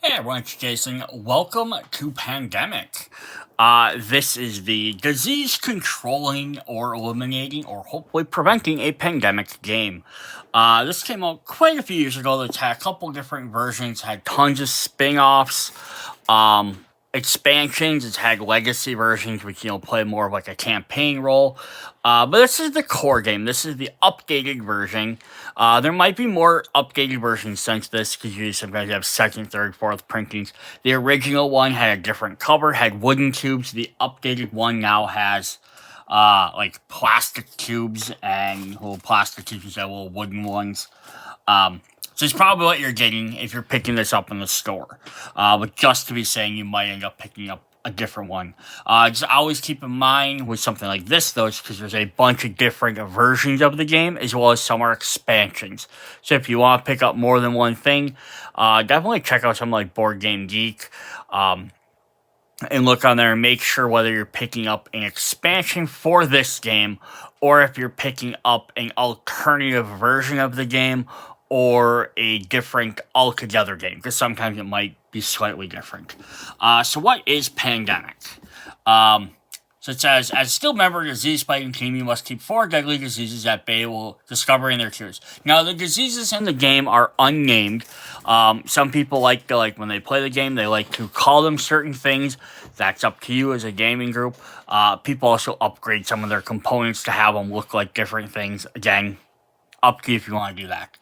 Hey everyone, it's Jason. Welcome to Pandemic. This is the disease controlling or eliminating or hopefully preventing a pandemic game. This came out quite a few years ago. It's had a couple different versions, had tons of spin-offs, expansions. It's had legacy versions, which play more of like a campaign role. But this is the core game. This is the updated version. There might be more updated versions since this, because you sometimes have second, third, fourth printings. The original one had a different cover, had wooden tubes. The updated one now has like plastic tubes and little plastic tubes instead of little wooden ones. So it's probably what you're getting if you're picking this up in the store. But just to be saying, you might end up picking up a different one. Just always keep in mind with something like this, though, because there's a bunch of different versions of the game, as well as some are expansions. So if you want to pick up more than one thing, definitely check out something like Board Game Geek. And look on there and make sure whether you're picking up an expansion for this game or if you're picking up an alternative version of the game or a different altogether game, because sometimes it might be slightly different. So what is Pandemic? So it says, as a skilled member of the disease-fighting team, you must keep 4 deadly diseases at bay while discovering their cures. Now, the diseases in the game are unnamed. Some people like to, when they play the game, they like to call them certain things. That's up to you as a gaming group. People also upgrade some of their components to have them look like different things. Again, up to you if you want to do that.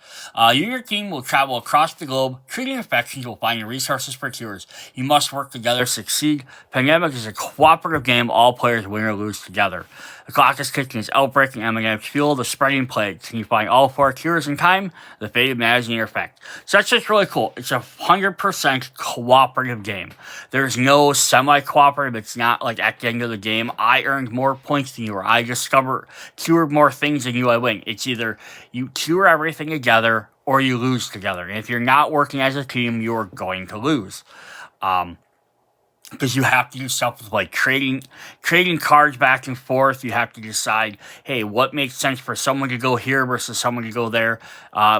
You and your team will travel across the globe, treating infections while finding resources for cures. You must work together to succeed. Pandemic is a cooperative game. All players win or lose together. The clock is ticking as outbreak and epidemics fuel the spreading plague. Can you find all 4 cures in time? The fate of man is in your effect. So that's just really cool. It's a 100% cooperative game. There's no semi-cooperative. It's not like at the end of the game, I earned more points than you, or I cured more things than you, I win. It's either you cure everything together or you lose together. And if you're not working as a team, you're going to lose. Because you have to do stuff like trading cards back and forth. You have to decide, hey, what makes sense for someone to go here versus someone to go there.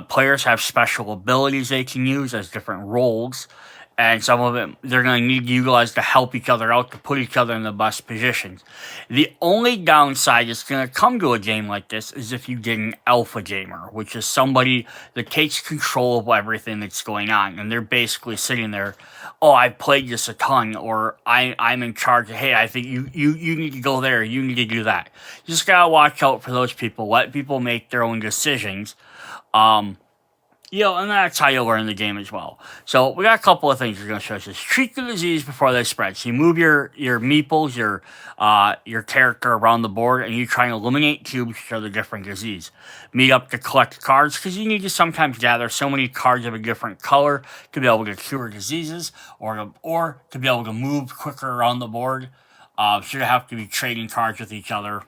Players have special abilities they can use as different roles. And some of it they're going to need to utilize to help each other out, to put each other in the best positions. The only downside that's going to come to a game like this is if you get an alpha gamer, which is somebody that takes control of everything that's going on. And they're basically sitting there, oh, I've played this a ton, or I'm in charge. Hey, I think you need to go there. You need to do that. You just got to watch out for those people. Let people make their own decisions. And that's how you learn the game as well. So we got a couple of things we're going to show you. Treat the disease before they spread. So you move your meeples, your character around the board, and you try and eliminate cubes for the different disease. Meet up to collect cards, because you need to sometimes gather so many cards of a different color to be able to cure diseases, or to be able to move quicker around the board. So you have to be trading cards with each other.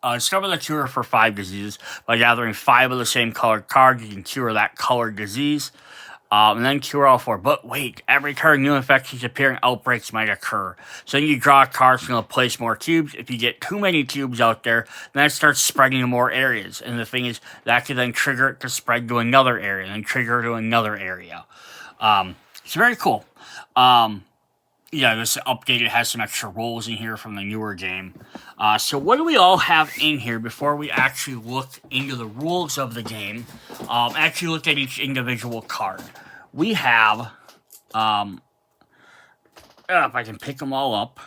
Discover the cure for 5 diseases. By gathering 5 of the same colored cards, you can cure that colored disease. And then cure all 4. But wait, every turn new infections appear and outbreaks might occur. So then you draw cards and place more cubes. If you get too many cubes out there, then it starts spreading to more areas. And the thing is, that could then trigger it to spread to another area, and then trigger to another area. It's very cool. This update, it has some extra roles in here from the newer game. So what do we all have in here before we actually look into the rules of the game? Actually look at each individual card. We have, if I can pick them all up.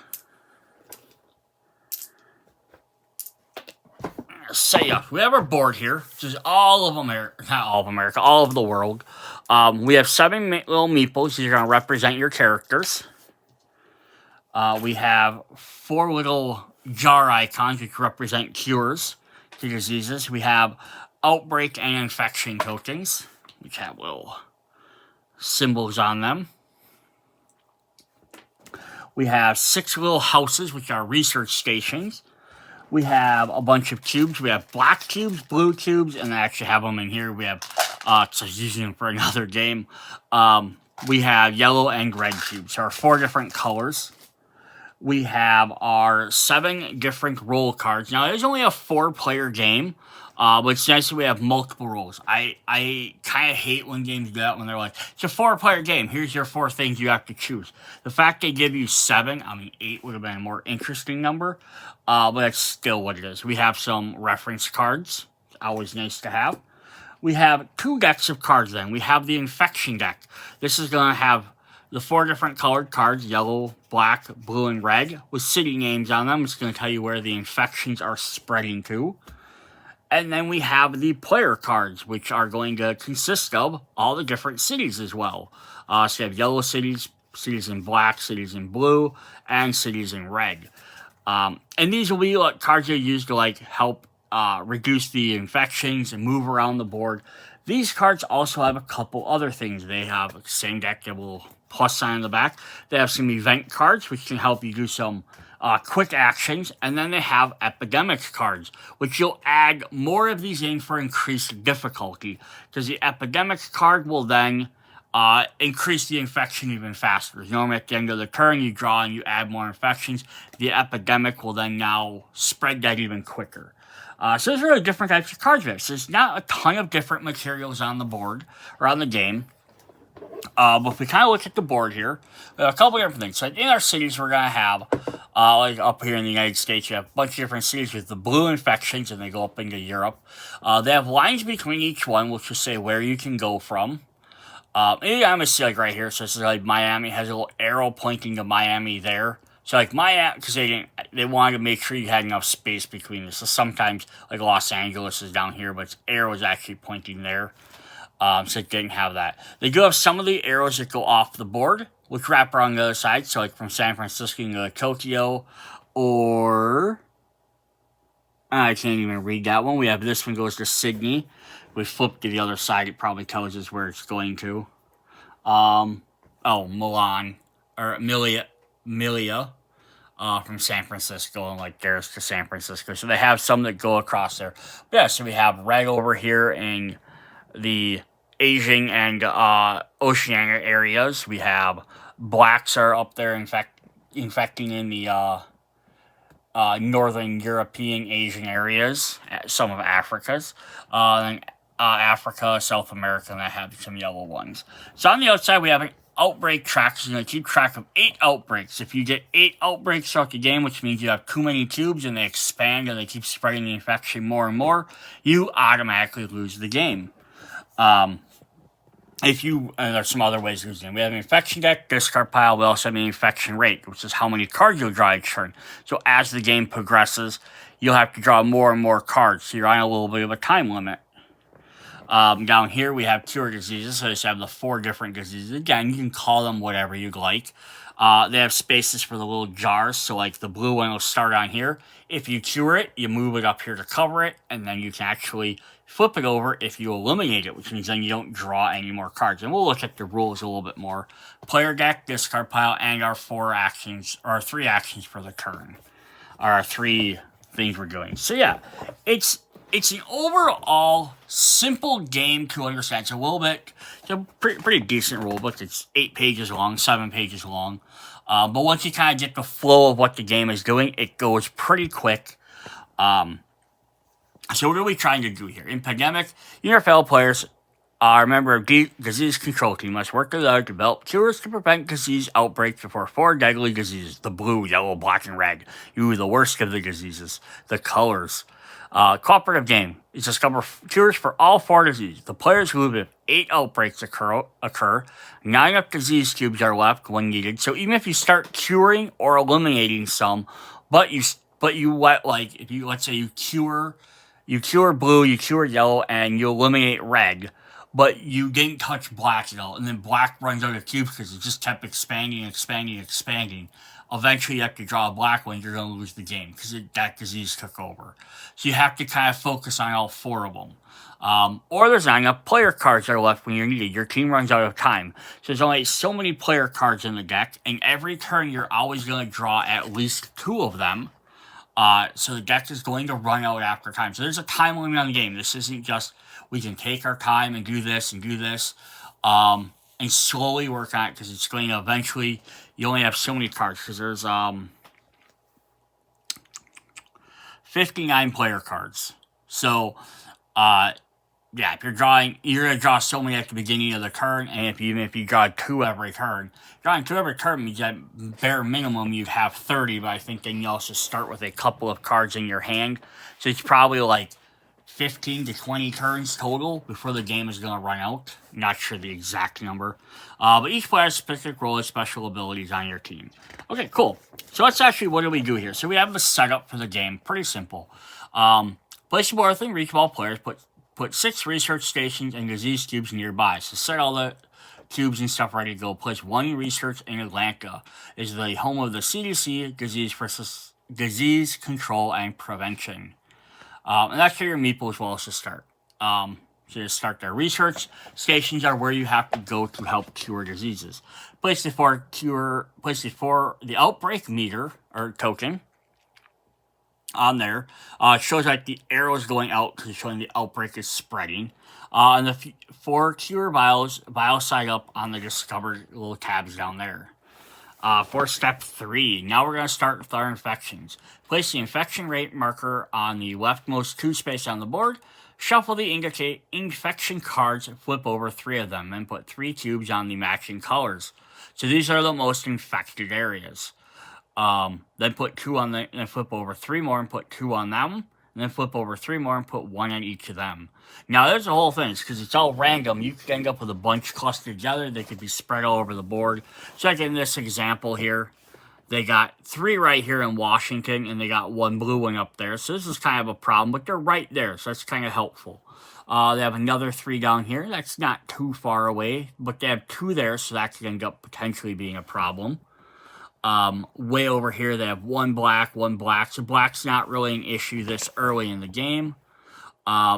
We have our board here, which is all of America, not all of America, all of the world. We have 7 little meeples. These are going to represent your characters. We have 4 little jar icons, which represent cures to diseases. We have outbreak and infection tokens, which have little symbols on them. We have 6 little houses, which are research stations. We have a bunch of cubes. We have black cubes, blue cubes, and I actually have them in here. We have, so using them for another game. We have yellow and red cubes. There are 4 different colors. We have our 7 different role cards. Now, it is only a 4-player game, But it's nice that we have multiple rules. I kind of hate when games do that when they're like, it's a 4-player game. Here's your 4 things you have to choose. The fact they give you 7, I mean 8 would have been a more interesting number, but that's still what it is. We have some reference cards. Always nice to have. We have 2 decks of cards then. We have the Infection deck. This is going to have the 4 different colored cards, yellow, black, blue, and red, with city names on them. It's going to tell you where the infections are spreading to. And then we have the player cards, which are going to consist of all the different cities as well. So you have yellow cities, cities in black, cities in blue, and cities in red. And these will be cards you'll use to help reduce the infections and move around the board. These cards also have a couple other things. They have the same deck that will plus sign on the back. They have some event cards, which can help you do some quick actions. And then they have epidemic cards, which you'll add more of these in for increased difficulty. Because the epidemic card will then increase the infection even faster. Normally at the end of the turn, you draw and you add more infections. The epidemic will then now spread that even quicker. So there's really different types of cards there. So there's not a ton of different materials on the board, or on the game. But if we kind of look at the board here, we have a couple different things. So in our cities, we're going to have, up here in the United States, you have a bunch of different cities with the blue infections, and they go up into Europe. They have lines between each one, which will say where you can go from. I'm going to see, right here, so this is Miami, has a little arrow pointing to Miami there. So, Miami, because they wanted to make sure you had enough space between this. So sometimes, Los Angeles is down here, but its arrow is actually pointing there. So it didn't have that. They do have some of the arrows that go off the board, which wrap around the other side. So, from San Francisco to Tokyo, or I can't even read that one. We have this one goes to Sydney. We flip to the other side. It probably tells us where it's going to. Milan or Milia. From San Francisco, and there's to San Francisco. So they have some that go across there. But yeah, so we have red over here in the Asian and Oceanic areas. We have blacks are up there infecting in the Northern European, Asian areas, some of Africa's. Then Africa, South America, and I have some yellow ones. So on the outside, we have an outbreak track. So you're going to keep track of 8 outbreaks. If you get 8 outbreaks throughout the game, which means you have too many tubes and they expand and they keep spreading the infection more and more, you automatically lose the game. There's some other ways to lose the game. We have an infection deck, discard pile. We also have an infection rate, which is how many cards you'll draw each turn. So as the game progresses, you'll have to draw more and more cards. So you're on a little bit of a time limit. Down here, we have cure diseases. So they just have the 4 different diseases. Again, you can call them whatever you'd like. They have spaces for the little jars. So, the blue one will start on here. If you cure it, you move it up here to cover it. And then you can actually flip it over if you eliminate it, which means then you don't draw any more cards. And we'll look at the rules a little bit more. Player deck, discard pile, and our 4 actions, or our 3 actions for the turn. Our 3 things we're doing. So, yeah, it's an overall simple game to understand. It's a pretty decent rule book. It's 8 pages long, 7 pages long. But once you kind of get the flow of what the game is doing, it goes pretty quick. So what are we trying to do here? In Pandemic, you and your fellow players are a member of disease control team. Must work together to develop cures to prevent disease outbreaks before 4 deadly diseases. The blue, yellow, black, and red. The worst of the diseases. The colors. Cooperative game. It's discover cures for all 4 diseases. The players who live if 8 outbreaks occur. 9 enough disease cubes are left when needed. So even if you start curing or eliminating some, let's say you cure blue, you cure yellow, and you eliminate red, but you didn't touch black at all, and then black runs out of cubes because it just kept expanding. Eventually, you have to draw a black one, you're going to lose the game because that disease took over. So you have to kind of focus on all 4 of them. Or there's not enough player cards that are left when you're needed. Your team runs out of time. So there's only so many player cards in the deck, and every turn you're always going to draw at least 2 of them. So the deck is going to run out after time. So there's a time limit on the game. This isn't just we can take our time and do this, and slowly work on it because it's going to eventually, you only have so many cards because there's 59 player cards. So, yeah, if you're going to draw so many at the beginning of the turn, and even if you draw 2 every turn, drawing 2 every turn means that bare minimum you'd have 30, but I think then you also start with a couple of cards in your hand. So it's probably like 15 to 20 turns total before the game is going to run out. Not sure the exact number. But each player has a specific role and special abilities on your team. Okay, cool. So that's actually what do we do here. So we have the setup for the game. Pretty simple. Place the board within reach of all players. Put 6 research stations and disease cubes nearby. So set all the cubes and stuff ready to go. Place 1 research in Atlanta. Is the home of the CDC, Disease Control and Prevention. And that's where your meeples will also start. So to start their research stations are where you have to go to help cure diseases. Place before the outbreak meter or token on there. It shows that the arrow is going out because it's showing the outbreak is spreading. And the 4 cure vials side up on the discovered little tabs down there. For step 3, now we're going to start with our infections. Place the infection rate marker on the leftmost 2 space on the board. Shuffle the indicate infection cards and flip over 3 of them. And put 3 cubes on the matching colors. So these are the most infected areas. Then put 2 on the, and flip over 3 more and put 2 on them. And then flip over 3 more and put 1 on each of them. Now, there's the whole thing. Because it's all random. You could end up with a bunch clustered together. They could be spread all over the board. So, like in this example here, they got 3 right here in Washington, and they got 1 blue one up there. So, this is kind of a problem, but they're right there. So, that's kind of helpful. They have another 3 down here. That's not too far away, but they have 2 there, so that could end up potentially being a problem. Way over here, they have 1 black, 1 black. So black's not really an issue this early in the game.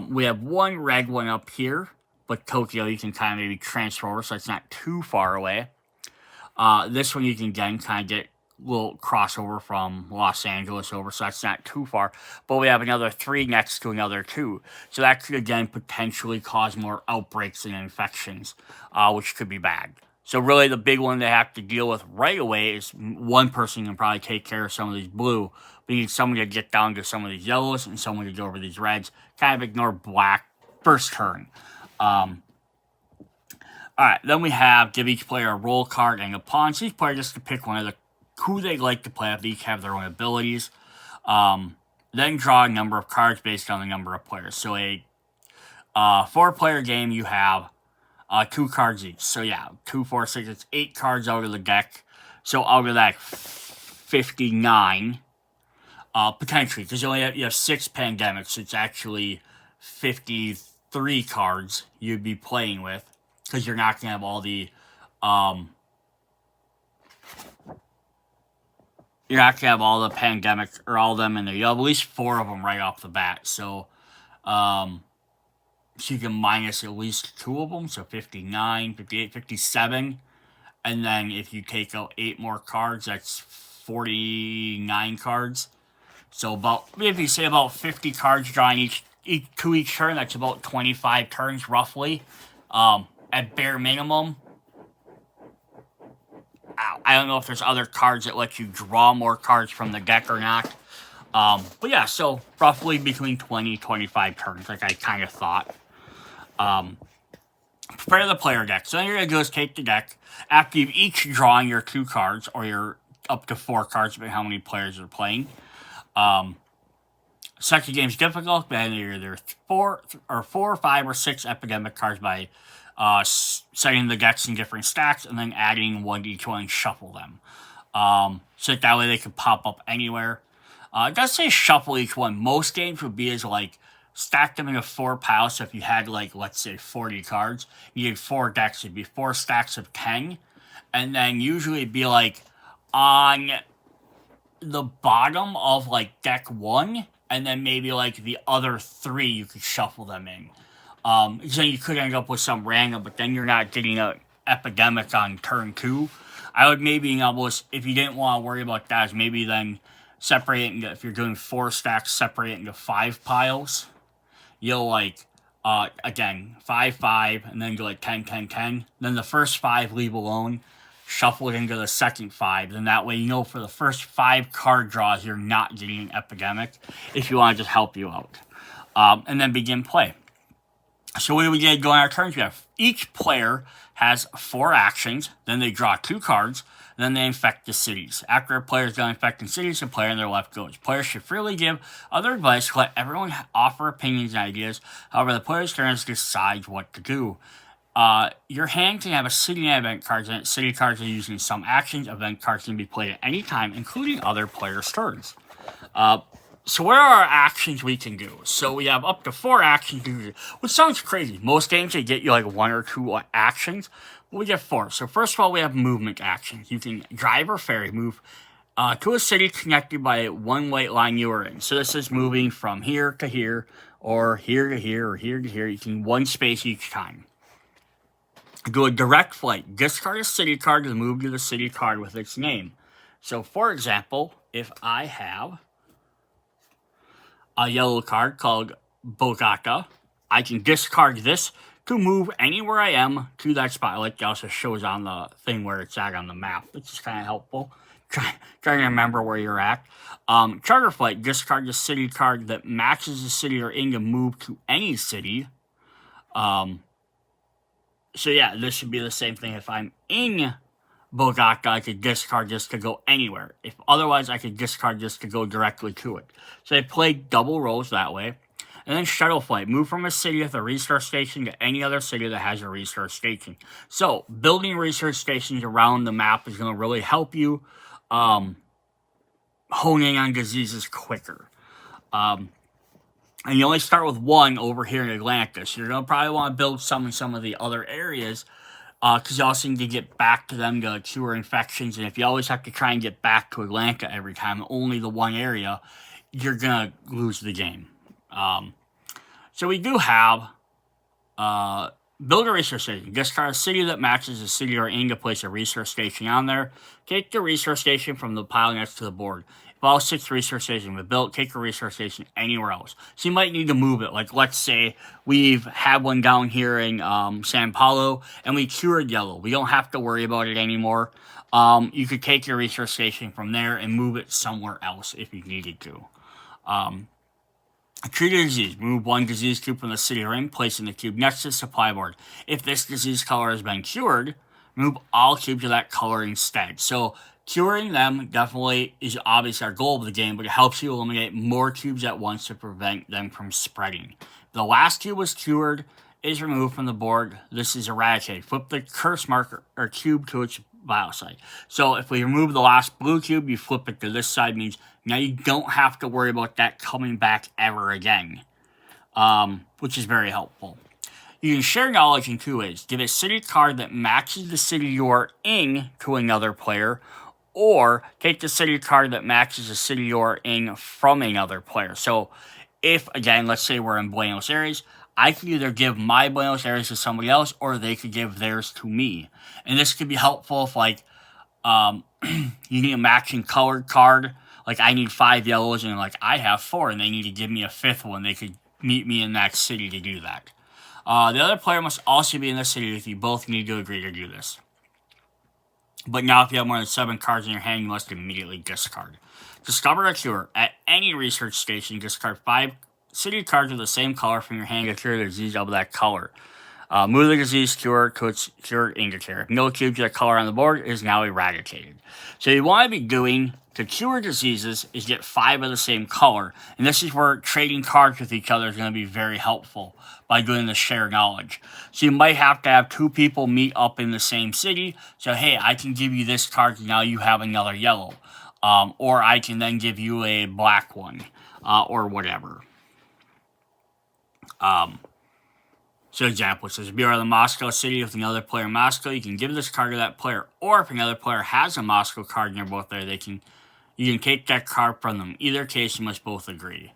We have 1 red one up here, but Tokyo you can kind of maybe transfer over, so it's not too far away. This one you can again kind of get a little crossover from Los Angeles over, so that's not too far. But we have another 3 next to another 2. So that could again potentially cause more outbreaks and infections, which could be bad. So really the big one they have to deal with right away is 1 person can probably take care of some of these blue. We need someone to get down to some of these yellows and someone to go over these reds. Kind of ignore black first turn. Alright, then we have give each player a roll card and a pawn. So each player gets to pick one of the who they like to play. They each have their own abilities. Then draw a number of cards based on the number of players. So a 4-player game you have 2 cards each. So yeah, 2, 4, 6, it's 8 cards out of the deck. So out of that 59, potentially, because you have 6 pandemics, so it's actually 53 cards you'd be playing with, because you're not going to have all the, you're not going to have all the pandemics, or all of them in there. You'll have at least 4 of them right off the bat, so you can minus at least 2 of them, so 59, 58, 57. And then if you take out 8 more cards, that's 49 cards. So about, if you say about 50 cards drawing each turn, that's about 25 turns roughly. At bare minimum. I don't know if there's other cards that let you draw more cards from the deck or not. But yeah, so roughly between 20 25 turns, like I kind of thought. Prepare the player deck. So then you're going to do is take the deck. After you've each drawn your 2 cards, or your up to 4 cards, depending on how many players are playing. Second game's difficult, but either there are 4, 5, or 6 epidemic cards by setting the decks in different stacks and then adding 1 to each one and shuffle them. So that way they can pop up anywhere. It does say shuffle each one. Most games would be as like stack them in a 4 pile. So if you had like, let's say 40 cards, you had 4 decks, it'd be 4 stacks of 10. And then usually it'd be like on the bottom of like deck 1, and then maybe like the other 3 you could shuffle them in. So you could end up with some random, but then you're not getting an epidemic on turn 2. I would maybe almost, if you didn't want to worry about that, maybe then separate it into, if you're doing 4 stacks, separate it into 5 piles. You'll like, again, 5, 5, and then go like 10, 10, 10. Then the first 5 leave alone. Shuffle it into the second 5. Then that way you know for the first 5 card draws you're not getting an epidemic if you want to just help you out. and then begin play. So what do we get going on our turns? We have each player has 4 actions, then they draw 2 cards, then they infect the cities. After a player is done infecting cities, the player on their left goes. Players should freely give other advice to let everyone offer opinions and ideas. However, the player's turn decides what to do. Your hand can have a city and event cards in it. City cards are using some actions. Event cards can be played at any time, including other players' turns. So what are our actions we can do? So we have up to 4 actions, which sounds crazy. Most games, they get you like 1 or 2 actions. But we get 4. So first of all, we have movement actions. You can drive or ferry, move to a city connected by one white line you are in. So this is moving from here to here, or here to here, or here to here. You can 1 space each time. Do a direct flight. Discard a city card to move to the city card with its name. So for example, if I have a yellow card called Bogota, I can discard this to move anywhere I am to that spot. Like it also shows on the thing where it's at on the map, which is kind of helpful. Trying to remember where you're at. Charter flight, discard the city card that matches the city you're in to move to any city. So yeah, this should be the same thing. If I'm in Bogota, I could discard this to go anywhere. If otherwise, I could discard this to go directly to it. So they play double roles that way. And then shuttle flight. Move from a city with a resource station to any other city that has a resource station. So building resource stations around the map is going to really help you hone in on diseases quicker. And you only start with 1 over here in Atlantis. You're going to probably want to build some in some of the other areas, because you also need to get back to them to cure infections. And if you always have to try and get back to Atlanta every time, only the one area, you're going to lose the game. So we do have build a resource station. Discard a city that matches the city you're in to place a resource station on there. Take the resource station from the pile next to the board. If all 6 resource stations were built, take a resource station anywhere else. So you might need to move it. Like, let's say we've had one down here in San Paulo, and we cured yellow. We don't have to worry about it anymore. You could take your resource station from there and move it somewhere else if you needed to. Treat a disease. Remove 1 disease cube from the city you're in, placing the cube next to the supply board. If this disease color has been cured, remove all cubes of that color instead. So curing them definitely is obviously our goal of the game, but it helps you eliminate more cubes at once to prevent them from spreading. The last cube was cured, is removed from the board. This is eradicated. Flip the curse marker or cube to its bio side. So if we remove the last blue cube, you flip it to this side, means now you don't have to worry about that coming back ever again, which is very helpful. You can share knowledge in 2 ways. Give a city card that matches the city you are in to another player, or take the city card that matches the city you are in from another player. So if, again, let's say we're in Buenos Aires, I could either give my Buenos Aires to somebody else, or they could give theirs to me. And this could be helpful if, like, you need a matching colored card. Like, I need 5 yellows, and, like, I have 4, and they need to give me a 5th one. They could meet me in that city to do that. The other player must also be in the city with you. Both need to agree to do this. But now, if you have more than 7 cards in your hand, you must immediately discard. Discover a cure. At any research station, discard 5 city cards of the same color from your hand to cure the disease of that color. Move the disease cure to its cured indicator. If no cubes of the color on the board, it is now eradicated. So you want to be doing to cure diseases is get 5 of the same color. And this is where trading cards with each other is going to be very helpful by doing the share knowledge. So you might have to have 2 people meet up in the same city. So, hey, I can give you this card, and now you have another yellow. Or I can then give you a black one, or whatever. So example, it says, if you are in the Moscow city with another player in Moscow, you can give this card to that player. Or if another player has a Moscow card and you're both there, you can take that card from them. Either case, you must both agree.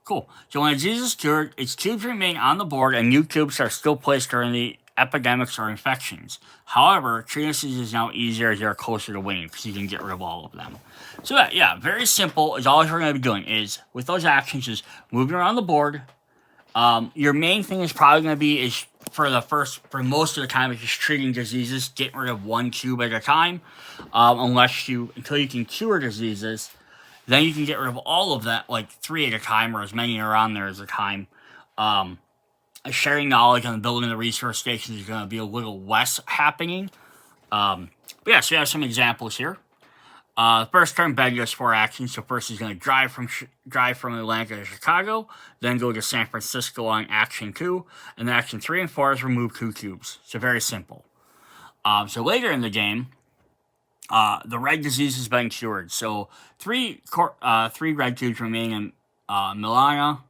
Cool. So when a disease is cured, its cubes remain on the board and new cubes are still placed during the epidemics or infections. However, treating disease is now easier as you're closer to winning because you can get rid of all of them. So yeah, very simple. Is all you're going to be doing is, with those actions, is moving around the board. Your main thing is probably going to be is for most of the time, it's just treating diseases, getting rid of 1 cube at a time, until you can cure diseases. Then you can get rid of all of that, like 3 at a time, or as many are on there as a time. Sharing knowledge and building the resource stations is going to be a little less happening. But yeah, so you have some examples here. First turn, Ben does 4 actions. So first he's going to drive from Atlanta to Chicago, then go to San Francisco on action 2, and then action 3 and 4 is remove 2 cubes. So very simple. So later in the game, the red disease has been cured. So 3 red cubes remain in Milana,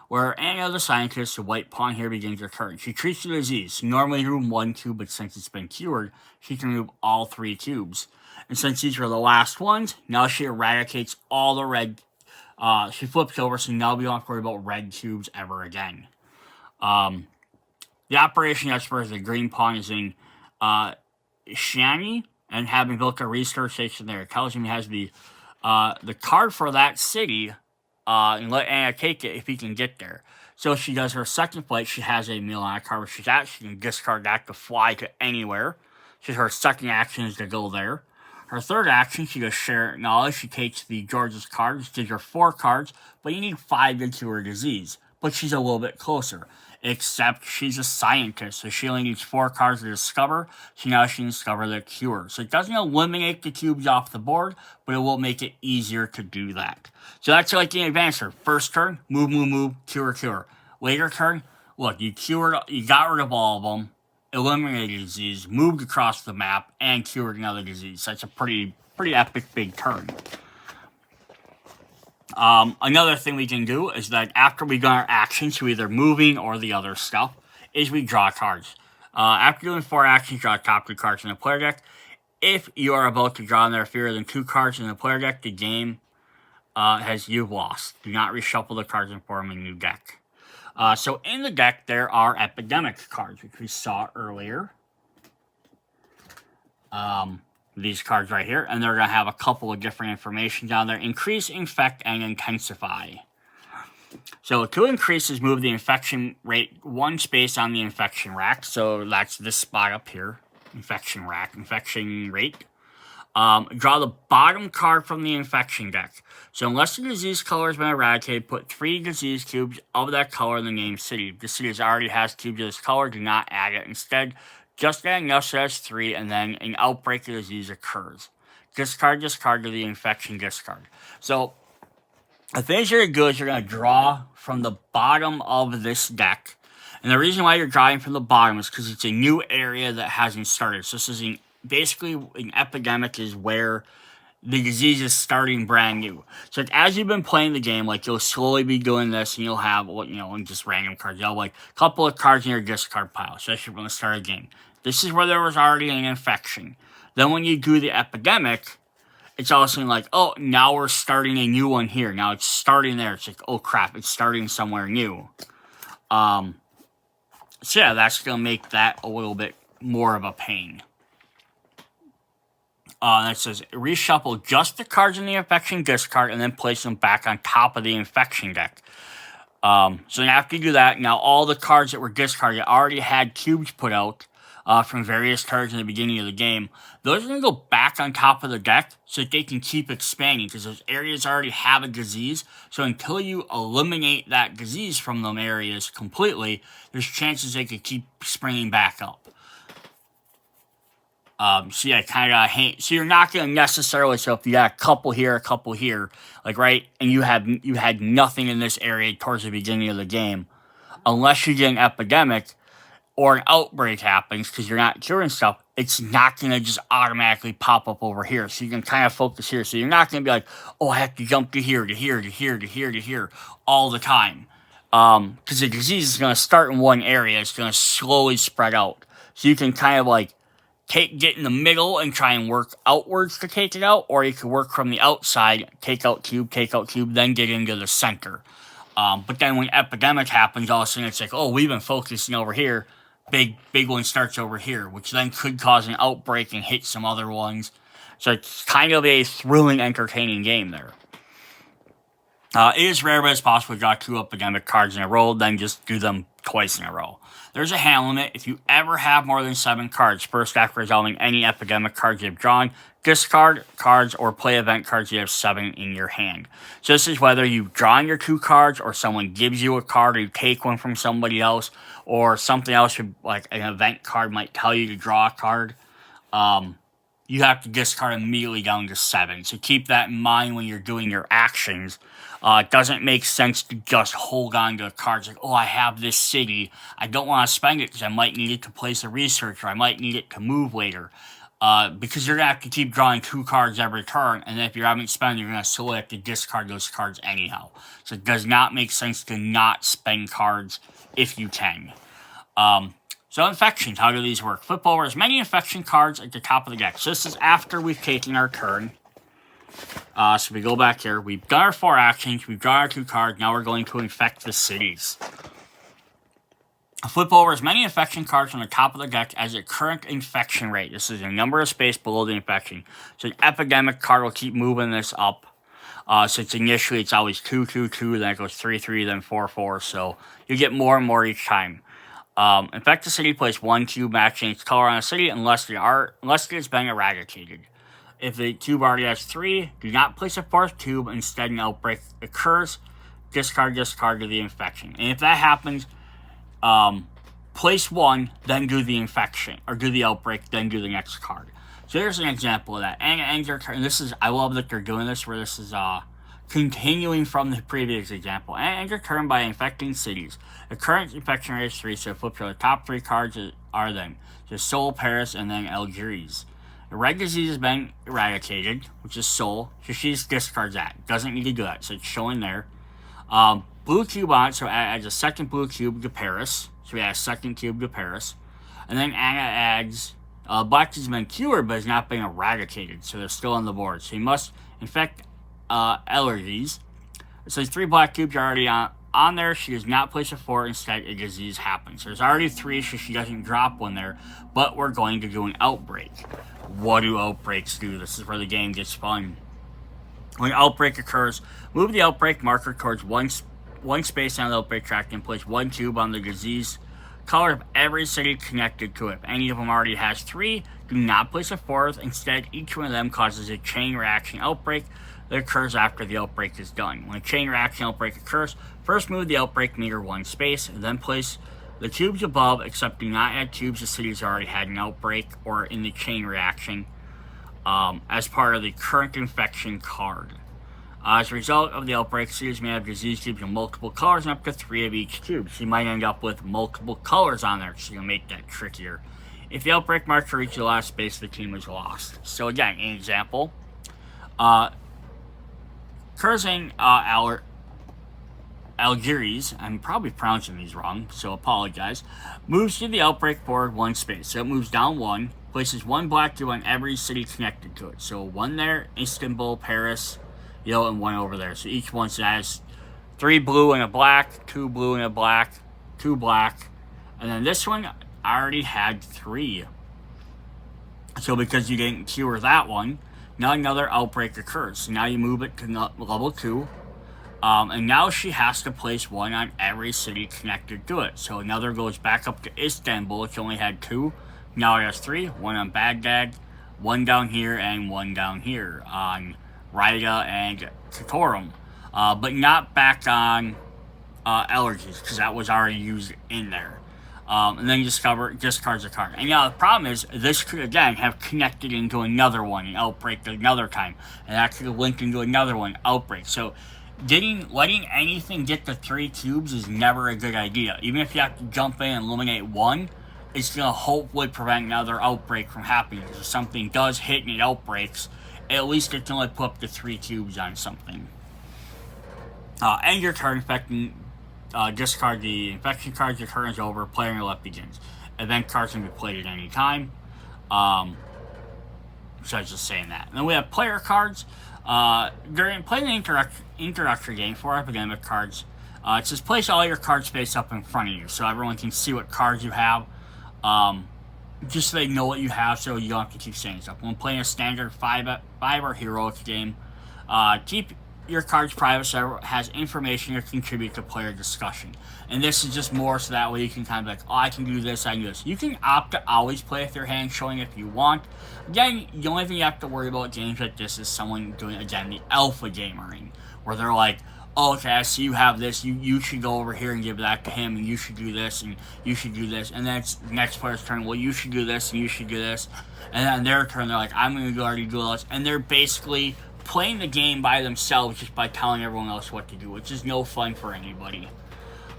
where any other scientist, the white pawn here, begins her turn. She treats the disease. She normally remove 1 cube, but since it's been cured, she can remove all 3 cubes. And since these were the last ones, now she eradicates all the red. She flips over, so now we don't have to worry about red cubes ever again. The operation expert is the green pawn is in Shani, and having built a research station there, it tells him he has the card for that city, and let Anna take it if he can get there. So if she does her second flight, she has a Milana card where she's at. She can discard that to fly to anywhere. So her second action is to go there. Her third action, she does share knowledge. She takes the George's cards, gives her 4 cards, but you need 5 to cure her disease. But she's a little bit closer. Except she's a scientist, so she only needs 4 cards to discover, so now she can discover the cure. So it doesn't eliminate the cubes off the board, but it will make it easier to do that. So that's like the advancer. First turn, move, cure. Later turn, look, you got rid of all of them, eliminated disease, moved across the map, and cured another disease. So that's a pretty epic big turn. Another thing we can do is that after we got our actions, so either moving or the other stuff, is we draw cards. After doing 4 actions, draw top 2 cards in the player deck. If you are about to draw and there are fewer than 2 cards in the player deck, the game you've lost. Do not reshuffle the cards and form a new deck. So in the deck, there are epidemic cards, which we saw earlier. These cards right here, and they're going to have a couple of different information down there. Increase, infect, and intensify. So to increase is move the infection rate 1 space on the infection rack. So that's this spot up here. Infection rack, infection rate. Draw the bottom card from the infection deck. So unless the disease color has been eradicated, put 3 disease cubes of that color in the named city. If the city already has cubes of this color, do not add it. Instead, just add enough so that's 3, and then an outbreak of disease occurs. Discard to the infection discard. So, the things you're going to do is you're going to draw from the bottom of this deck. And the reason why you're drawing from the bottom is because it's a new area that hasn't started. So this is basically an epidemic is where the disease is starting brand new. So as you've been playing the game, like you'll slowly be doing this, and you'll have just random cards. You'll have like a couple of cards in your discard pile, especially when you start a game. This is where there was already an infection. Then when you do the epidemic, it's all of a sudden like, oh, now we're starting a new one here. Now it's starting there. It's like, oh crap, it's starting somewhere new. So yeah, that's gonna make that a little bit more of a pain. That says reshuffle just the cards in the infection discard and then place them back on top of the infection deck. So after you do that, now all the cards that were discarded already had cubes put out from various cards in the beginning of the game. Those are going to go back on top of the deck so that they can keep expanding because those areas already have a disease. So until you eliminate that disease from them areas completely, there's chances they could keep springing back up. So yeah, so you're not going to necessarily, so if you got a couple here, like right, and you had nothing in this area towards the beginning of the game, unless you get an epidemic or an outbreak happens because you're not curing stuff, it's not going to just automatically pop up over here. So you can kind of focus here. So you're not going to be like, oh, I have to jump to here, to here, to here, to here, to here all the time. Because the disease is going to start in one area. It's going to slowly spread out. So you can kind of like get in the middle and try and work outwards to take it out, or you can work from the outside, take out cube, then get into the center. But then when epidemic happens, all of a sudden it's like, oh, we've been focusing over here. Big one starts over here, which then could cause an outbreak and hit some other ones. So it's kind of a thrilling, entertaining game there. It is rare, but it's possible to draw 2 epidemic cards in a row, then just do them twice in a row. There's a hand limit. If you ever have more than 7 cards, first after resolving any epidemic cards you have drawn, discard cards or play event cards you have 7 in your hand. So this is whether you've drawn your 2 cards, or someone gives you a card, or you take one from somebody else, or something else, like an event card might tell you to draw a card. You have to discard immediately down to 7. So keep that in mind when you're doing your actions. It doesn't make sense to just hold on to cards like, oh, I have this city. I don't want to spend it because I might need it to place a research, or I might need it to move later. Because you're going to have to keep drawing 2 cards every turn, and if you haven't spent, you're going to slowly have to discard those cards anyhow. So it does not make sense to not spend cards if you can. So infections, how do these work? Flip over as many infection cards at the top of the deck. So this is after we've taken our turn. So we go back here. We've done our 4 actions. We've drawn our 2 cards. Now we're going to infect the cities. Flip over as many infection cards on the top of the deck as the current infection rate. This is the number of space below the infection. So an epidemic card will keep moving this up. So it's always 2, 2, 2, then it goes 3, 3, then 4, 4. So you get more and more each time. Infect the city, place 1 cube matching its color on the city unless it has been eradicated. If the cube already has 3, do not place a 4th cube. Instead, an outbreak occurs. Discard to the infection. And if that happens, place 1, then do the infection, or do the outbreak, then do the next card. So here's an example of that. And this is, I love that they're doing this, where this is continuing from the previous example. And end your turn by infecting cities. The current infection rate is 3, so flip to the top 3 cards are then just Seoul, Paris, and then Algiers. The red disease has been eradicated, which is Seoul, so she just discards that. Doesn't need to do that, so it's showing there. Blue cube on it, so adds a second blue cube to Paris. So we add a second cube to Paris. And then Anna adds, black has been cured, but has not been eradicated, so they're still on the board. So you must infect allergies. It says 3 black cubes are already on there. She does not place a 4, instead a disease happens. So there's already 3, so she doesn't drop one there, but we're going to do an outbreak. What do outbreaks do? This is where the game gets fun. When an outbreak occurs, move the outbreak marker towards one space on the outbreak track and place 1 cube on the disease color of every city connected to it. If any of them already has 3, do not place a 4th. Instead, each one of them causes a chain reaction outbreak that occurs after the outbreak is done. When a chain reaction outbreak occurs, first move the outbreak meter 1 space, and then place the cubes above, except do not add cubes to cities already had an outbreak or in the chain reaction as part of the current infection card. As a result of the outbreak, cities may have disease cubes of multiple colors and up to 3 of each cube. So you might end up with multiple colors on there, so you'll make that trickier. If the outbreak marker reaches the last space, the team is lost. So again, an example. Curzing Algiers, I'm probably pronouncing these wrong, so apologize, moves to the outbreak board 1 space. So it moves down 1, places 1 black cube on every city connected to it. So 1 there, Istanbul, Paris, and 1 over there. So each one has 3 blue and a black, 2 blue and a black, 2 black, and then this one already had 3. So because you didn't cure that one, now another outbreak occurs. So now you move it to level 2. And now she has to place 1 on every city connected to it. So another goes back up to Istanbul, which only had 2. Now it has 3. 1 on Baghdad, 1 down here, and 1 down here on Riga and Katorum. But not back on allergies, because that was already used in there. And then discards a card. And now the problem is, this could again have connected into another one, an outbreak another time. And that could have linked into another one, outbreak. So letting anything get to 3 cubes is never a good idea. Even if you have to jump in and eliminate 1, it's going to hopefully prevent another outbreak from happening. If something does hit and it outbreaks, at least it can only put up to 3 cubes on something. End your turn infecting. Discard the infection cards. Your turn is over. Player on your left begins. Event cards can be played at any time. So I was just saying that. And then we have player cards. During playing the introductory game for epidemic cards, it says place all your card space up in front of you so everyone can see what cards you have. Just so they know what you have, so you don't have to keep saying stuff. When playing a standard 5 or heroic game, keep your card's private server has information that contribute to player discussion. And this is just more so that way you can kind of be like, oh, I can do this, I can do this. You can opt to always play with your hand showing if you want. Again, the only thing you have to worry about games like this is someone doing, again, the alpha gamering, where they're like, oh, okay, I see you have this, you should go over here and give that to him, and you should do this, and you should do this. And then it's the next player's turn, well, you should do this, and you should do this. And then their turn, they're like, I'm going to go already do this. And they're basically playing the game by themselves just by telling everyone else what to do, which is no fun for anybody.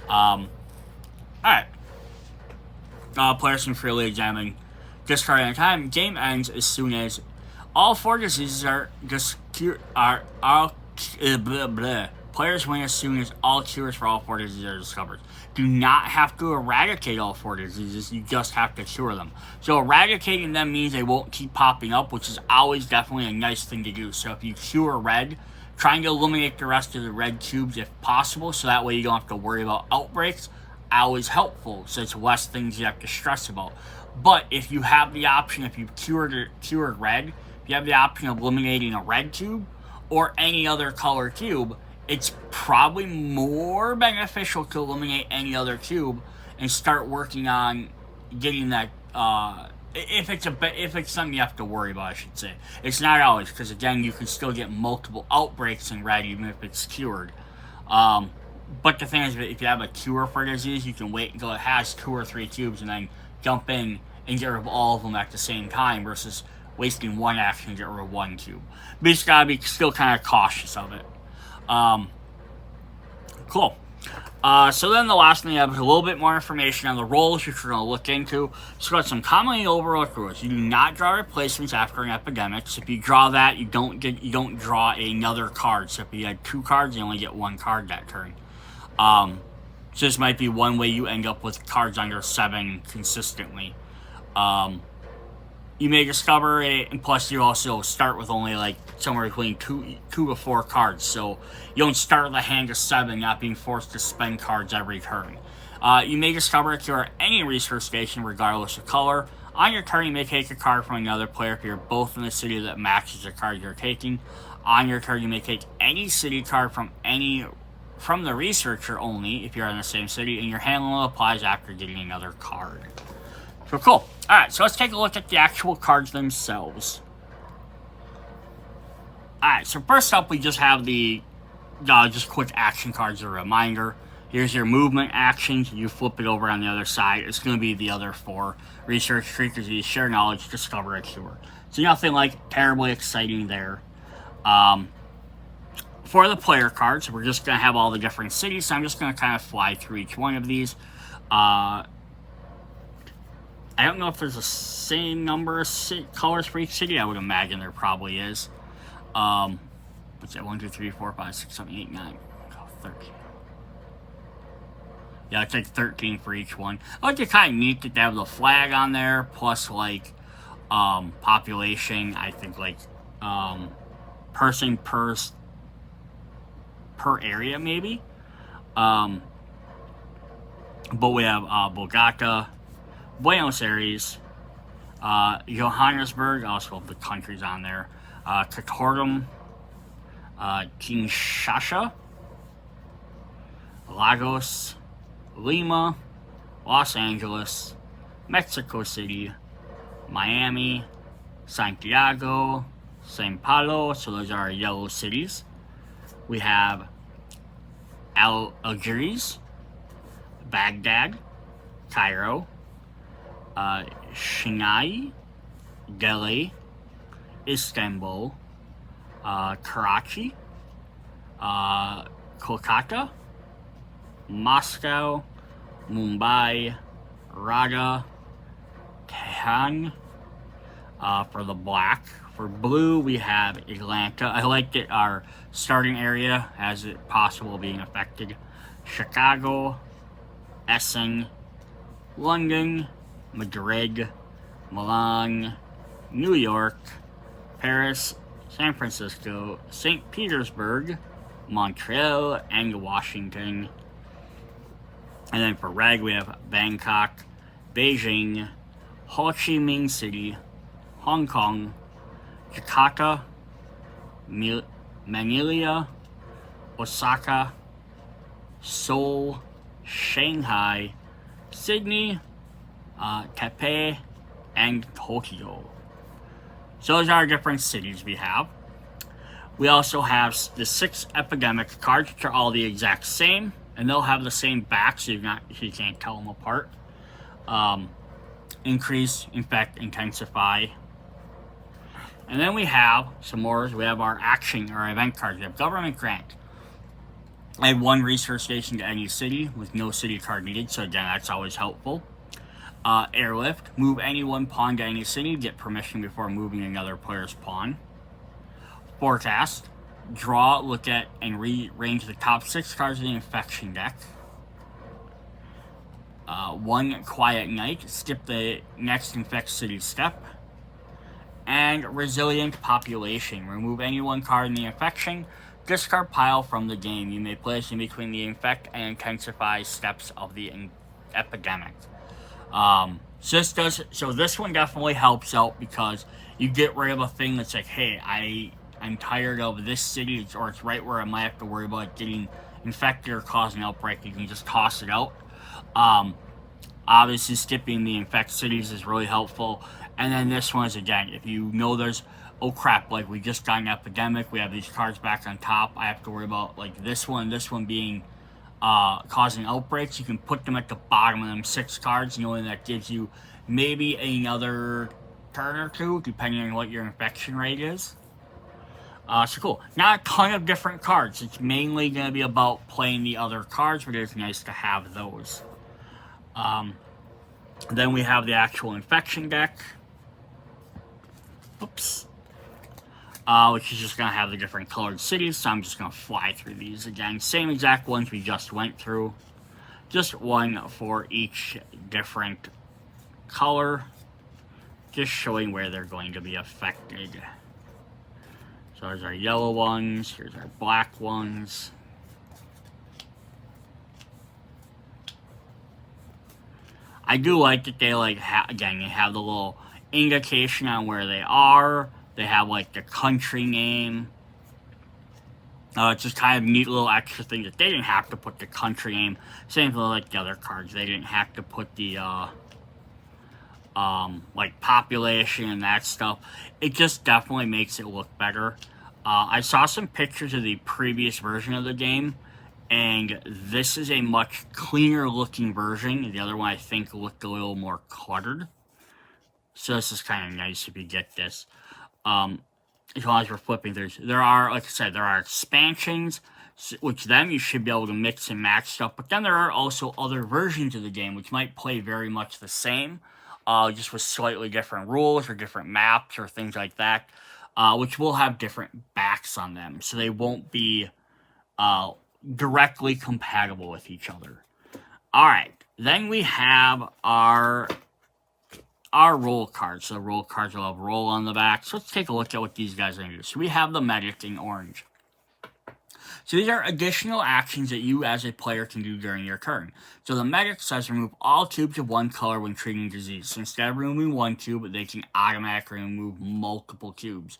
Alright. Players can freely examine discard at a time. Game ends as soon as all 4 diseases are Players win as soon as all cures for all 4 diseases are discovered. Do not have to eradicate all 4 diseases, you just have to cure them. So eradicating them means they won't keep popping up, which is always definitely a nice thing to do. So if you cure red, trying to eliminate the rest of the red cubes if possible, so that way you don't have to worry about outbreaks, always helpful, so it's less things you have to stress about. But if you have the option, if you've cured red, if you have the option of eliminating a red cube or any other color cube, it's probably more beneficial to eliminate any other cube and start working on getting that. If it's something you have to worry about, I should say. It's not always, because again, you can still get multiple outbreaks in red even if it's cured. But the thing is, if you have a cure for a disease, you can wait until it has 2 or 3 cubes and then jump in and get rid of all of them at the same time versus wasting 1 action to get rid of 1 cube. But you just gotta be still kind of cautious of it. Cool. So then the last thing I have is a little bit more information on the roles which we're going to look into. So we've got some commonly overlooked rules. You do not draw replacements after an epidemic. So if you draw that, you don't draw another card. So if you had 2 cards, you only get 1 card that turn. So this might be one way you end up with cards under 7 consistently. You may discover it, and plus you also start with only like somewhere between 2 to 4 cards, so you don't start with a hand of 7, not being forced to spend cards every turn. You may discover a cure at any research station, regardless of color. On your turn, you may take a card from another player if you're both in the city that matches the card you're taking. On your turn, you may take any city card from the researcher only if you're in the same city, and your handling applies after getting another card. So cool. Alright, so let's take a look at the actual cards themselves. Alright, so first up we just have the just quick action cards as a reminder. Here's your movement actions. You flip it over on the other side. It's going to be the other 4. Research, frequency, share knowledge, discover a cure. So nothing like terribly exciting there. For the player cards, we're just going to have all the different cities. So I'm just going to kind of fly through each one of these. I don't know if there's the same number of colors for each city. I would imagine there probably is. What's that? 1, 2, 3, 4, 5, 6, 7, 8, 9, 13. Yeah, it's like 13 for each one. I like it kind of neat that they have the flag on there, plus like population. I think like person per area maybe. But we have Bogota, Buenos Aires, Johannesburg, also the countries on there, Khartoum, Kinshasa, Lagos, Lima, Los Angeles, Mexico City, Miami, Santiago, Sao Paulo, so those are our yellow cities. We have Algiers, Baghdad, Cairo, Shanghai, Delhi, Istanbul, Karachi, Kolkata, Moscow, Mumbai, Raga, Tehran, for the black. For blue, we have Atlanta. I like that our starting area has it possible being affected. Chicago, Essen, London, Madrid, Milan, New York, Paris, San Francisco, St. Petersburg, Montreal, and Washington. And then for red, we have Bangkok, Beijing, Ho Chi Minh City, Hong Kong, Jakarta, Manila, Osaka, Seoul, Shanghai, Sydney, Taipei, and Tokyo. So those are different cities we have. We also have the 6 epidemic cards, which are all the exact same, and they'll have the same back, so you can't tell them apart. Increase, infect, intensify. And then we have some more. We have our action or event cards. We have government grant. Add 1 research station to any city with no city card needed, so again, that's always helpful. Airlift, move any 1 pawn to any city, get permission before moving another player's pawn. Forecast, draw, look at, and rearrange the top 6 cards of the infection deck. 1 quiet night, skip the next infect city step. And resilient population, remove any 1 card in the infection, discard pile from the game. You may place in between the infect and intensify steps of the epidemic. So this one definitely helps out because you get rid of a thing that's like, hey, I'm tired of this city, or it's right where I might have to worry about getting infected or causing an outbreak. You can just toss it out. Obviously, skipping the infect cities is really helpful. And then this one is, again, if you know there's, oh crap, like we just got an epidemic, we have these cards back on top, I have to worry about like this one being causing outbreaks, you can put them at the bottom of them 6 cards, knowing that gives you maybe another turn or 2, depending on what your infection rate is. So cool. Not a ton of different cards. It's mainly going to be about playing the other cards, but it's nice to have those. Then we have the actual infection deck. Oops. Which is just going to have the different colored cities, so I'm just going to fly through these again. Same exact ones we just went through. Just 1 for each different color. Just showing where they're going to be affected. So there's our yellow ones, here's our black ones. I do like that they again, you have the little indication on where they are. They have like the country name. It's just kind of neat little extra thing that they didn't have to put the country name. Same for like the other cards. They didn't have to put the like population and that stuff. It just definitely makes it look better. I saw some pictures of the previous version of the game, and this is a much cleaner looking version. The other one I think looked a little more cluttered. So this is kind of nice if you get this. As long as we're flipping through, there are, like I said, there are expansions, which then you should be able to mix and match stuff. But then there are also other versions of the game which might play very much the same, just with slightly different rules or different maps or things like that, which will have different backs on them, so they won't be directly compatible with each other. All right, then we have our roll cards. So the roll cards will have roll on the back. So let's take a look at what these guys are going to do. So we have the medic in orange. So these are additional actions that you as a player can do during your turn. So the medic says remove all cubes of 1 color when treating disease. So instead of removing 1 cube, they can automatically remove multiple cubes.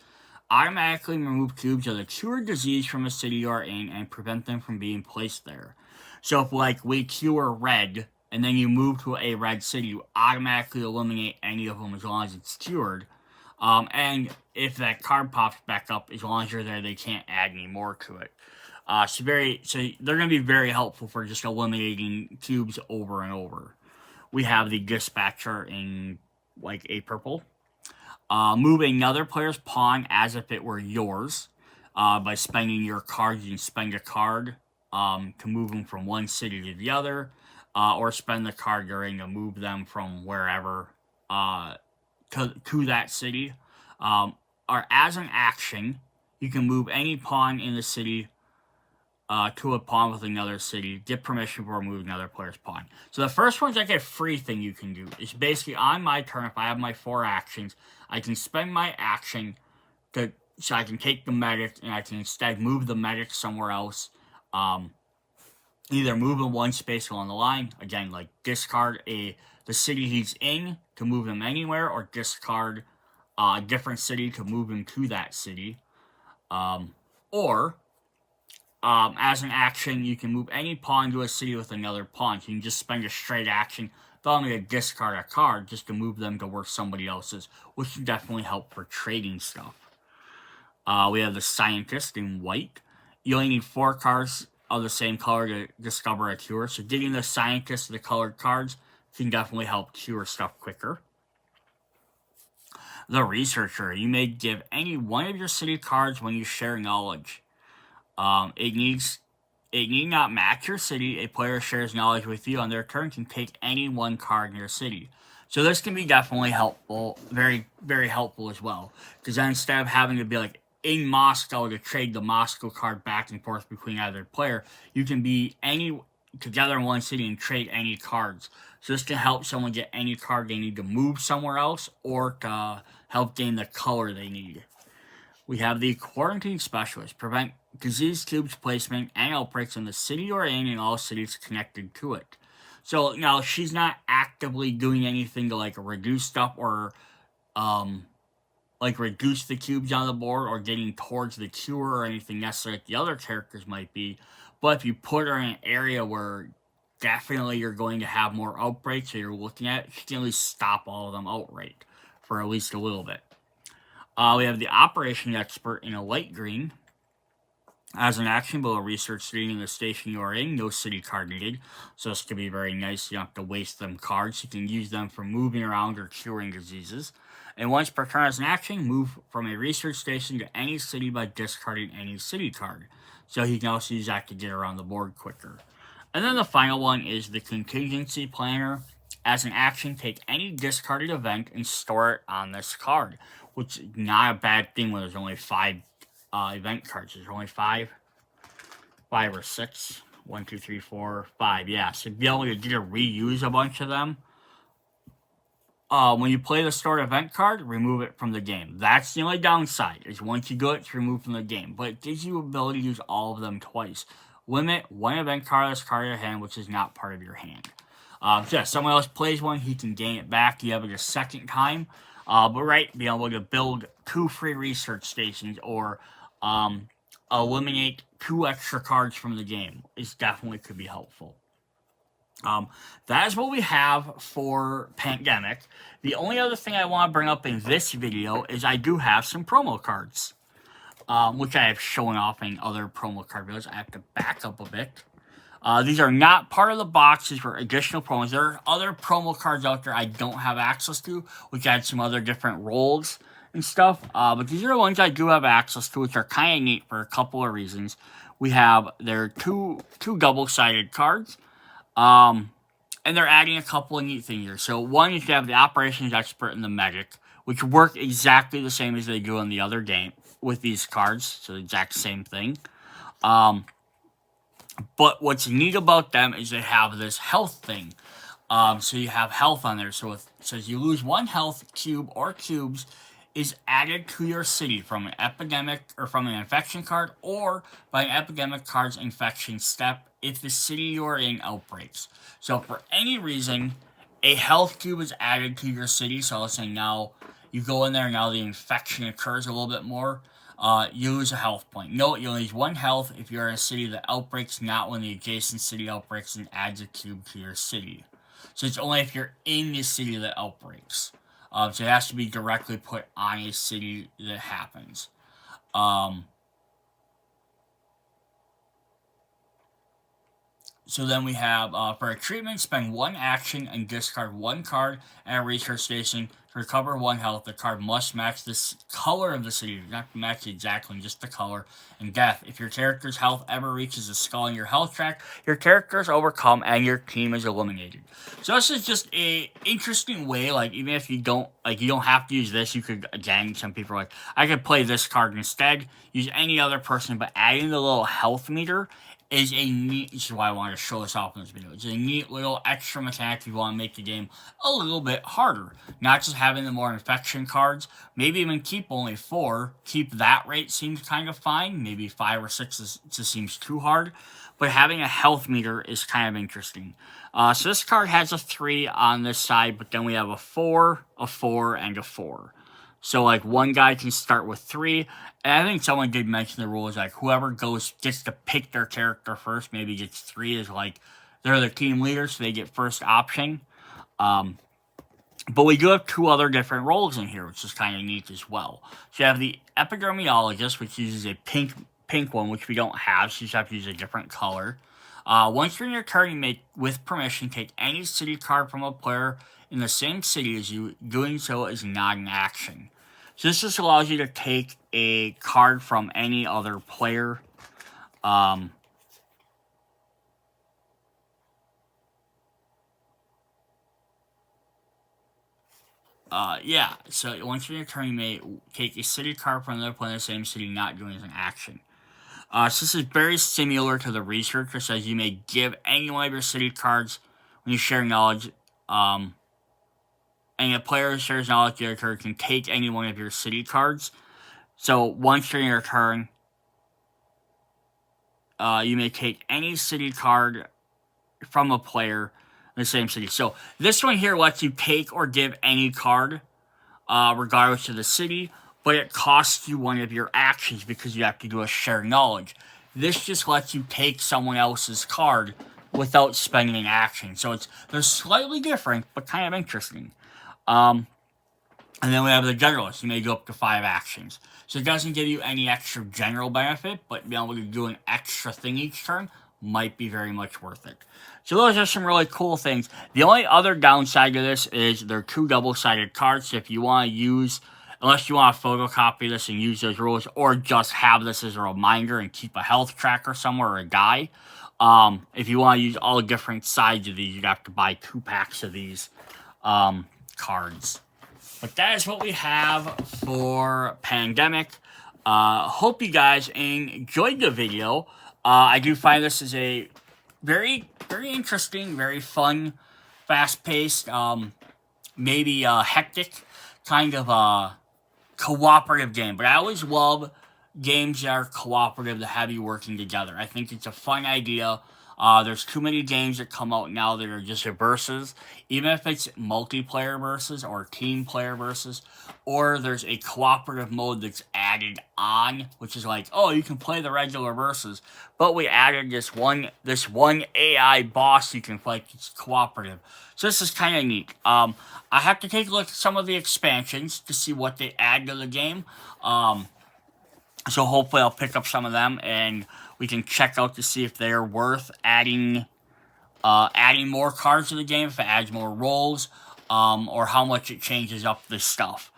Automatically remove cubes of the cure disease from a city you are in and prevent them from being placed there. So if like we cure red, and then you move to a red city, you automatically eliminate any of them as long as it's cured. And if that card pops back up, as long as you're there, they can't add any more to it. So they're going to be very helpful for just eliminating cubes over and over. We have the dispatcher in like a purple. Move another player's pawn as if it were yours. By spending your card, you can spend a card to move them from one city to the other. Or spend the card during to move them from wherever to that city. Or as an action, you can move any pawn in the city to a pawn with another city. Get permission before moving another player's pawn. So the first one's like a free thing you can do. It's basically on my turn, if I have my 4 actions, I can spend my action so I can take the medic, and I can instead move the medic somewhere else. Either move him 1 space along the line, again, like discard the city he's in to move him anywhere, or discard a different city to move him to that city. Or As an action, you can move any pawn to a city with another pawn. So you can just spend a straight action without having to discard a card just to move them to where somebody else is, which can definitely help for trading stuff. We have the Scientist in white. You only need 4 cards of the same color to discover a cure. So getting the Scientist the colored cards can definitely help cure stuff quicker. The Researcher. You may give any one of your city cards when you share knowledge. It need not match your city. A player shares knowledge with you on their turn can take any one card in your city. So this can be definitely helpful, very, very helpful as well. Because then instead of having to be like in Moscow to trade the Moscow card back and forth between either player, you can be together in one city and trade any cards. So this can help someone get any card they need to move somewhere else or to help gain the color they need. We have the Quarantine Specialist. Prevent disease cubes placement and outbreaks in the city you're in and all cities connected to it. So now she's not actively doing anything to like reduce stuff or like reduce the cubes on the board or getting towards the cure or anything necessarily like the other characters might be. But if you put her in an area where definitely you're going to have more outbreaks that you're looking at, she can at least stop all of them outright for at least a little bit. We have the Operations Expert in a light green. As an action, below research city in the station you are in, no city card needed. So this could be very nice. You don't have to waste them cards. You can use them for moving around or curing diseases. And once per turn as an action, move from a research station to any city by discarding any city card. So you can also use that to get around the board quicker. And then the final one is the Contingency Planner. As an action, take any discarded event and store it on this card, which is not a bad thing when there's only 5 event cards. There's only 5 or 6. 1, 2, 3, 4, 5. Yeah, so be able to get to reuse a bunch of them. When you play the stored event card, remove it from the game. That's the only downside, is once you do it, it's removed from the game. But it gives you the ability to use all of them twice. Limit 1 event card of this card in your hand, which is not part of your hand. So yeah, someone else plays one, he can gain it back. You have it a second time. But right, being able to build 2 free research stations or eliminate 2 extra cards from the game is definitely could be helpful. That is what we have for Pandemic. The only other thing I want to bring up in this video is I do have some promo cards, which I have shown off in other promo card videos. I have to back up a bit. These are not part of the boxes for additional promos. There are other promo cards out there I don't have access to, which add some other different roles and stuff. But these are the ones I do have access to, which are kind of neat for a couple of reasons. We have their two double-sided cards. And they're adding a couple of neat things here. So one is you have the Operations Expert and the Medic, which work exactly the same as they do in the other game with these cards. So the exact same thing. But what's neat about them is they have this health thing. So you have health on there. So it says you lose 1 health cube or cubes is added to your city from an epidemic or from an infection card or by an epidemic card's infection step if the city you're in outbreaks. So for any reason, a health cube is added to your city. So let's say now you go in there, now the infection occurs a little bit more. You lose a health point. Note, you lose 1 health if you're in a city that outbreaks, not when the adjacent city outbreaks and adds a cube to your city. So it's only if you're in the city that outbreaks. So it has to be directly put on a city that happens. So then we have, for a treatment, spend 1 action and discard 1 card at a research station. To recover 1 health, the card must match the color of the city. Not match the exact one, just the color. And death. If your character's health ever reaches a skull in your health track, your character is overcome and your team is eliminated. So this is just a interesting way, like, even if you don't, like, you don't have to use this, you could, again, some people are like, I could play this card instead, use any other person, but adding the little health meter is a neat, this is why I wanted to show this off in this video. It's a neat little extra mechanic if you want to make the game a little bit harder. Not just having the more infection cards, maybe even keep only 4. Keep that rate seems kind of fine. Maybe 5 or 6 just seems too hard. But having a health meter is kind of interesting. So this card has a 3 on this side, but then we have a 4, and a 4. So, like, one guy can start with 3. And I think someone did mention the rules, like, whoever gets to pick their character first, maybe gets 3 as, like, they're the team leader, so they get first option. But we do have 2 other different roles in here, which is kind of neat as well. So you have the epidemiologist, which uses a pink one, which we don't have, so you just have to use a different color. Once you're in your turn, you may, with permission, take any city card from a player in the same city as you. Doing so is not an action. So this just allows you to take a card from any other player. Yeah, so once you're in your turn, you may take a city card from another player in the same city, not doing as an action. So this is very similar to the research, which says you may give any one of your city cards when you share knowledge. And a player who shares knowledge with your turn can take any one of your city cards. So once you're in your turn, you may take any city card from a player in the same city. So this one here lets you take or give any card, regardless of the city, but it costs you one of your actions because you have to do a share knowledge. This just lets you take someone else's card without spending an action. So they're slightly different, but kind of interesting. And then we have the generalist. You may go up to 5 actions. So it doesn't give you any extra general benefit, but being able to do an extra thing each turn might be very much worth it. So those are some really cool things. The only other downside to this is they're 2 double-sided cards. So if you want to use, unless you want to photocopy this and use those rules, or just have this as a reminder and keep a health tracker somewhere or a die, if you want to use all different sides of these, you'd have to buy 2 packs of these cards. But that is what we have for Pandemic. Hope you guys enjoyed the video. I do find this is a very, very interesting, very fun, fast-paced, maybe hectic kind of cooperative game. But I always love games that are cooperative, that have you working together. I think it's a fun idea. There's too many games that come out now that are just a versus, even if it's multiplayer versus or team player versus, or there's a cooperative mode that's added on, which is like, oh, you can play the regular versus, but we added this one AI boss you can play. It's cooperative. So this is kind of neat. I have to take a look at some of the expansions to see what they add to the game. So hopefully I'll pick up some of them and we can check out to see if they're worth adding more cards to the game, if it adds more roles, or how much it changes up this stuff.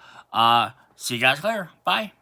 See you guys later. Bye.